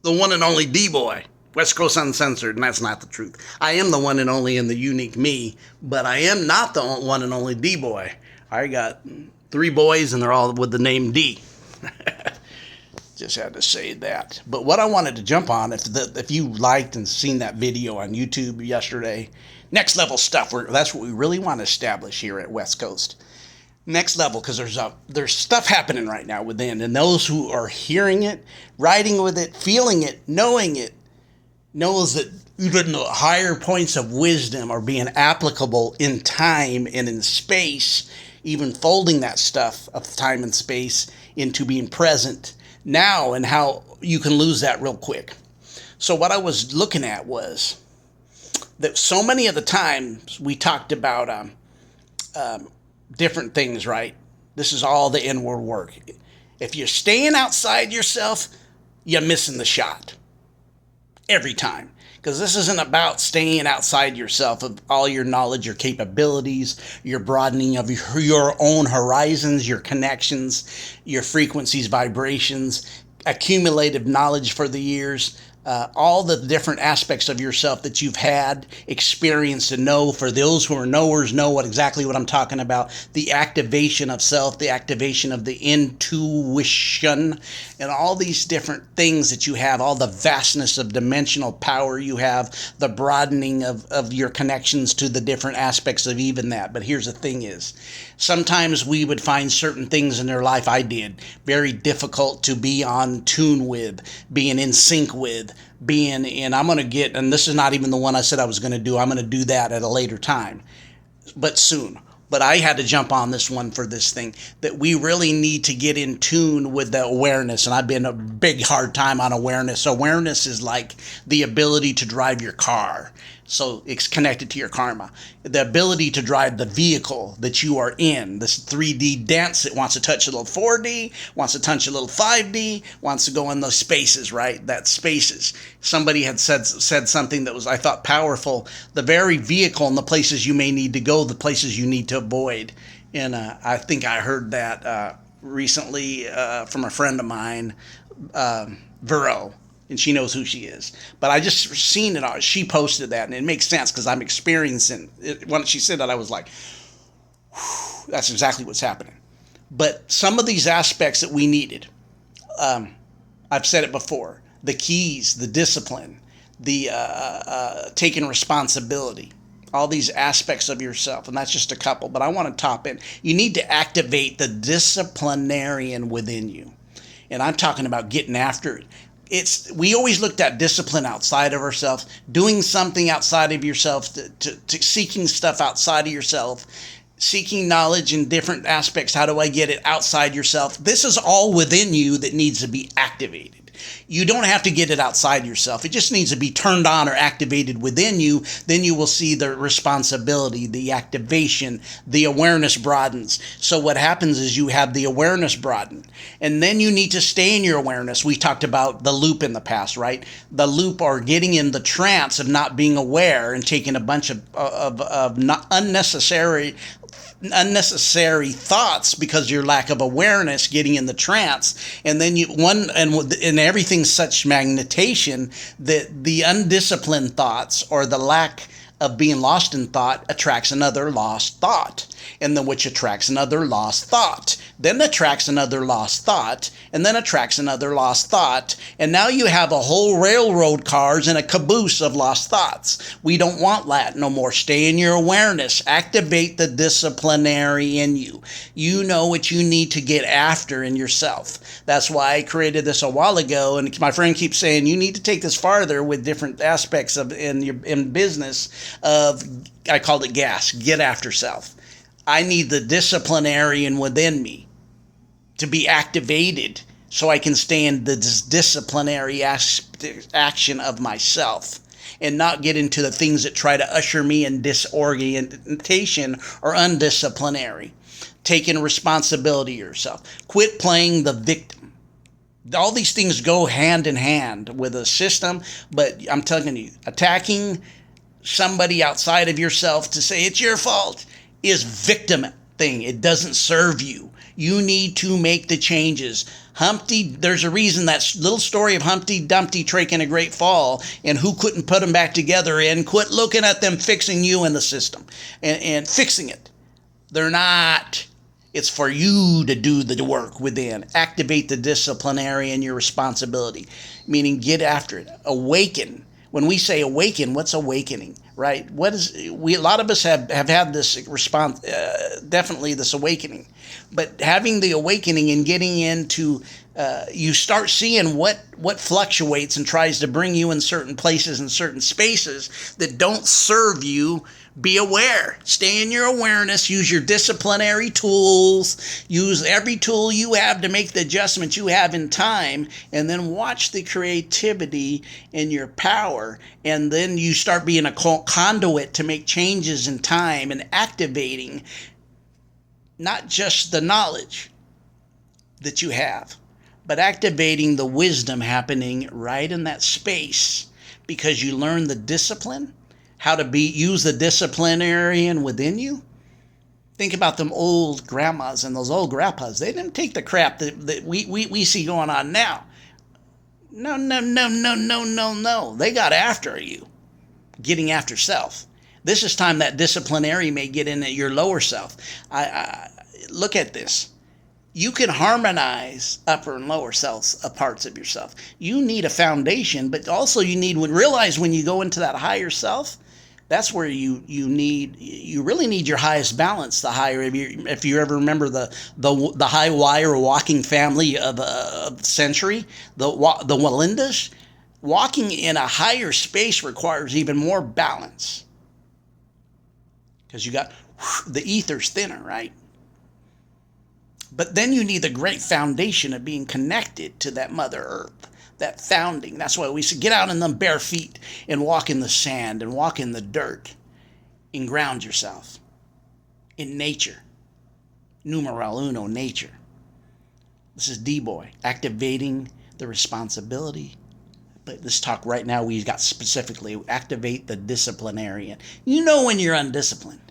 the one and only D-Boy, West Coast Uncensored, and that's not the truth. I am the one and only and the unique me, but I am not the one and only D-Boy. I got 3 boys, and they're all with the name D. Just had to say that. But what I wanted to jump on, if you liked and seen that video on YouTube yesterday, next level stuff. That's what we really want to establish here at West Coast. Next level, because there's stuff happening right now within, and those who are hearing it, riding with it, feeling it, knowing it, knows that even the higher points of wisdom are being applicable in time and in space, even folding that stuff of time and space into being present now, and how you can lose that real quick. So what I was looking at was that so many of the times we talked about different things, right? This is all the inward work. If you're staying outside yourself, you're missing the shot every time. Because this isn't about staying outside yourself of all your knowledge, your capabilities, your broadening of your own horizons, your connections, your frequencies, vibrations, accumulated knowledge for the years, all the different aspects of yourself that you've had, experienced, and know. For those who are knowers, know exactly what I'm talking about. The activation of self, the activation of the intuition, and all these different things that you have, all the vastness of dimensional power you have, the broadening of your connections to the different aspects of even that. But here's the thing is, sometimes we would find certain things in their life, I did, very difficult to be on tune with, being in sync with, being in, I'm going to get, and this is not even the one I said I was going to do, I'm going to do that at a later time, but soon. But I had to jump on this one for this thing, that we really need to get in tune with the awareness. And I've been a big hard time on awareness. Awareness is like the ability to drive your car. So it's connected to your karma. The ability to drive the vehicle that you are in, this 3D dance. It wants to touch a little 4D, wants to touch a little 5D, wants to go in those spaces, right? That spaces. Somebody had said something that was, I thought, powerful. The very vehicle and the places you may need to go, the places you need to avoid. And I think I heard that recently from a friend of mine, Vero. And she knows who she is. But I just seen it. She posted that, and it makes sense because I'm experiencing it. When she said that, I was like, that's exactly what's happening. But some of these aspects that we needed, I've said it before, the keys, the discipline, the taking responsibility, all these aspects of yourself, and that's just a couple, but I want to top in. You need to activate the disciplinarian within you. And I'm talking about getting after it. We always looked at discipline outside of ourselves, doing something outside of yourself, to seeking stuff outside of yourself, seeking knowledge in different aspects. How do I get it outside yourself? This is all within you that needs to be activated. You don't have to get it outside yourself. It just needs to be turned on or activated within you. Then you will see the responsibility, the activation, the awareness broadens. So what happens is you have the awareness broaden. And then you need to stay in your awareness. We talked about the loop in the past, right? The loop, or getting in the trance of not being aware and taking a bunch of not unnecessary thoughts because your lack of awareness, getting in the trance, and then and everything's such magnetation that the undisciplined thoughts, or the lack of being lost in thought, attracts another lost thought, and then which attracts another lost thought, then attracts another lost thought, and then attracts another lost thought, and now you have a whole railroad cars and a caboose of lost thoughts. We don't want that no more. Stay in your awareness. Activate the disciplinary in you. You know what you need to get after in yourself. That's why I created this a while ago, and my friend keeps saying you need to take this farther with different aspects of in business of, I called it gas, get after self. I need the disciplinarian within me to be activated so I can stay in the disciplinary action of myself and not get into the things that try to usher me in disorientation or undisciplinary. Taking responsibility of yourself. Quit playing the victim. All these things go hand in hand with a system, but I'm telling you, attacking somebody outside of yourself to say it's your fault is victim thing. It doesn't serve you. You need to make the changes. There's a reason that little story of Humpty Dumpty taking a great fall and who couldn't put them back together, and quit looking at them fixing you in the system and fixing it. They're not. It's for you to do the work within. Activate the disciplinary and your responsibility, meaning get after it. Awaken. When we say awaken, what's awakening, right? A lot of us have had this response, definitely this awakening. But having the awakening and getting into, you start seeing what fluctuates and tries to bring you in certain places and certain spaces that don't serve you. Be aware. Stay in your awareness. Use your disciplinary tools. Use every tool you have to make the adjustments you have in time. And then watch the creativity and your power. And then you start being a conduit to make changes in time and activating not just the knowledge that you have, but activating the wisdom happening right in that space, because you learn the discipline, how to use the disciplinarian within you. Think about them old grandmas and those old grandpas. They didn't take the crap that we see going on now. No. They got after you, getting after self. This is time that disciplinary may get in at your lower self. Look at this. You can harmonize upper and lower selves, parts of yourself. You need a foundation, but also realize when you go into that higher self, that's where you really need your highest balance. The higher, if you ever remember the high wire walking family of the century, the Walindas, walking in a higher space requires even more balance, because you got the ether's thinner, right? But then you need the great foundation of being connected to that Mother Earth, that founding. That's why we say get out in them bare feet and walk in the sand and walk in the dirt and ground yourself in nature. Numero uno, nature. This is D-Boy, activating the responsibility. But let's talk right now. We got specifically activate the disciplinarian. You know when you're undisciplined.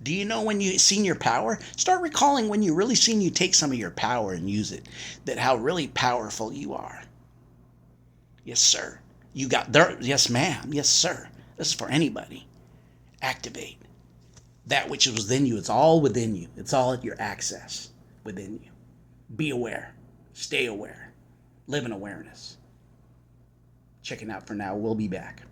Do you know when you've seen your power? Start recalling when you really seen you take some of your power and use it. That how really powerful you are. Yes, sir. You got there. Yes, ma'am. Yes, sir. This is for anybody. Activate that which is within you. It's all within you. It's all at your access within you. Be aware. Stay aware. Live in awareness. Checking out for now. We'll be back.